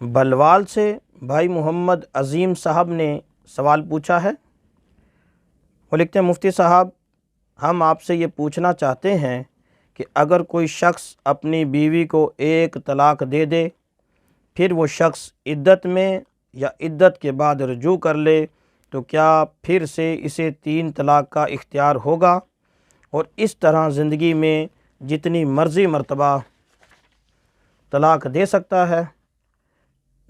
بلوال سے بھائی محمد عظیم صاحب نے سوال پوچھا ہے۔ وہ لکھتے ہیں مفتی صاحب، ہم آپ سے یہ پوچھنا چاہتے ہیں کہ اگر کوئی شخص اپنی بیوی کو ایک طلاق دے دے، پھر وہ شخص عدت میں یا عدت کے بعد رجوع کر لے تو کیا پھر سے اسے 3 طلاق کا اختیار ہوگا اور اس طرح زندگی میں جتنی مرضی مرتبہ طلاق دے سکتا ہے؟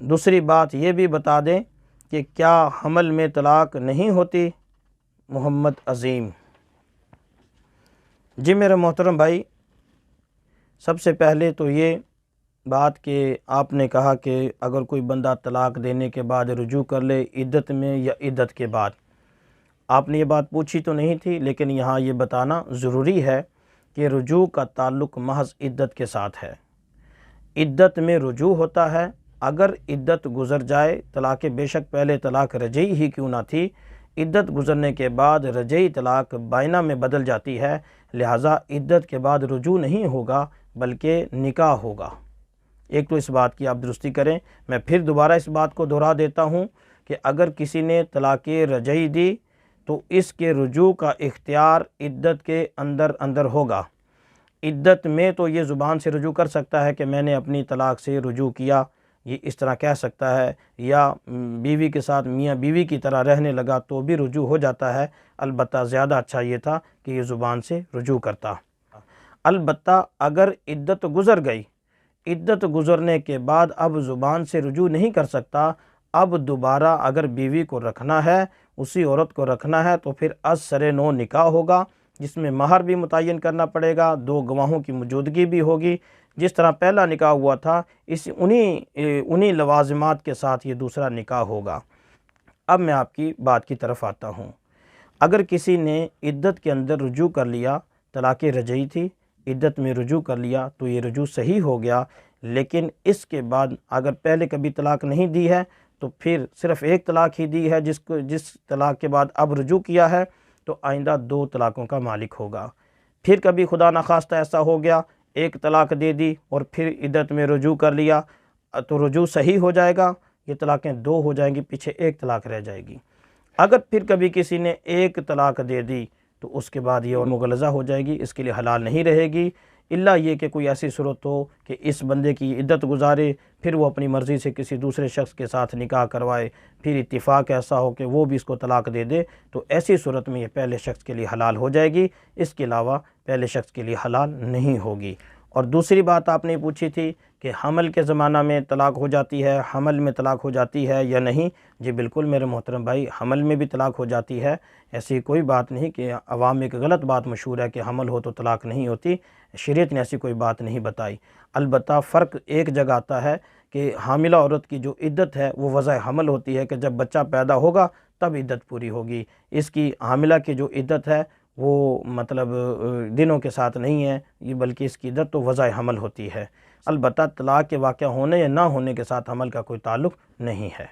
دوسری بات یہ بھی بتا دیں کہ کیا حمل میں طلاق نہیں ہوتی؟ محمد عظیم۔ جی میرے محترم بھائی، سب سے پہلے تو یہ بات کہ آپ نے کہا کہ اگر کوئی بندہ طلاق دینے کے بعد رجوع کر لے عدت میں یا عدت کے بعد، آپ نے یہ بات پوچھی تو نہیں تھی، لیکن یہاں یہ بتانا ضروری ہے کہ رجوع کا تعلق محض عدت کے ساتھ ہے۔ عدت میں رجوع ہوتا ہے، اگر عدت گزر جائے، طلاق بے شک پہلے طلاق رجعی ہی کیوں نہ تھی، عدت گزرنے کے بعد رجعی طلاق بائنہ میں بدل جاتی ہے، لہٰذا عدت کے بعد رجوع نہیں ہوگا بلکہ نکاح ہوگا۔ ایک تو اس بات کی آپ درستی کریں۔ میں پھر دوبارہ اس بات کو دہرا دیتا ہوں کہ اگر کسی نے طلاق رجعی دی تو اس کے رجوع کا اختیار عدت کے اندر ہوگا۔ عدت میں تو یہ زبان سے رجوع کر سکتا ہے کہ میں نے اپنی طلاق سے رجوع کیا، یہ اس طرح کہہ سکتا ہے، یا بیوی کے ساتھ میاں بیوی کی طرح رہنے لگا تو بھی رجوع ہو جاتا ہے، البتہ زیادہ اچھا یہ تھا کہ یہ زبان سے رجوع کرتا۔ البتہ اگر عدت گزر گئی، عدت گزرنے کے بعد اب زبان سے رجوع نہیں کر سکتا، اب دوبارہ اگر بیوی کو رکھنا ہے، اسی عورت کو رکھنا ہے تو پھر از سر نو نکاح ہوگا، جس میں مہر بھی متعین کرنا پڑے گا، 2 گواہوں کی موجودگی بھی ہوگی۔ جس طرح پہلا نکاح ہوا تھا انہی لوازمات کے ساتھ یہ دوسرا نکاح ہوگا۔ اب میں آپ کی بات کی طرف آتا ہوں۔ اگر کسی نے عدت کے اندر رجوع کر لیا، طلاق رجعی تھی، عدت میں رجوع کر لیا تو یہ رجوع صحیح ہو گیا، لیکن اس کے بعد اگر پہلے کبھی طلاق نہیں دی ہے تو پھر صرف ایک طلاق ہی دی ہے، جس طلاق کے بعد اب رجوع کیا ہے تو آئندہ 2 طلاقوں کا مالک ہوگا۔ پھر کبھی خدا نخواستہ ایسا ہو گیا، ایک طلاق دے دی اور پھر عدت میں رجوع کر لیا تو رجوع صحیح ہو جائے گا، یہ طلاقیں 2 ہو جائیں گی، پیچھے 1 طلاق رہ جائے گی۔ اگر پھر کبھی کسی نے 1 طلاق دے دی تو اس کے بعد یہ اور مغلظہ ہو جائے گی، اس کے لیے حلال نہیں رہے گی، الا یہ کہ کوئی ایسی صورت ہو کہ اس بندے کی عدت گزارے، پھر وہ اپنی مرضی سے کسی دوسرے شخص کے ساتھ نکاح کروائے، پھر اتفاق ایسا ہو کہ وہ بھی اس کو طلاق دے دے، تو ایسی صورت میں یہ پہلے شخص کے لیے حلال ہو جائے گی، اس کے علاوہ پہلے شخص کے لیے حلال نہیں ہوگی۔ اور دوسری بات آپ نے پوچھی تھی کہ حمل کے زمانہ میں طلاق ہو جاتی ہے، حمل میں طلاق ہو جاتی ہے یا نہیں؟ جی بالکل میرے محترم بھائی، حمل میں بھی طلاق ہو جاتی ہے، ایسی کوئی بات نہیں کہ عوام میں ایک غلط بات مشہور ہے کہ حمل ہو تو طلاق نہیں ہوتی، شریعت نے ایسی کوئی بات نہیں بتائی۔ البتہ فرق ایک جگہ آتا ہے کہ حاملہ عورت کی جو عدت ہے وہ وضع حمل ہوتی ہے کہ جب بچہ پیدا ہوگا تب عدت پوری ہوگی، اس کی حاملہ کی جو عدت ہے وہ مطلب دنوں کے ساتھ نہیں ہے، یہ بلکہ اس کی عدت تو وضع حمل ہوتی ہے۔ البتہ طلاق کے واقع ہونے یا نہ ہونے کے ساتھ حمل کا کوئی تعلق نہیں ہے۔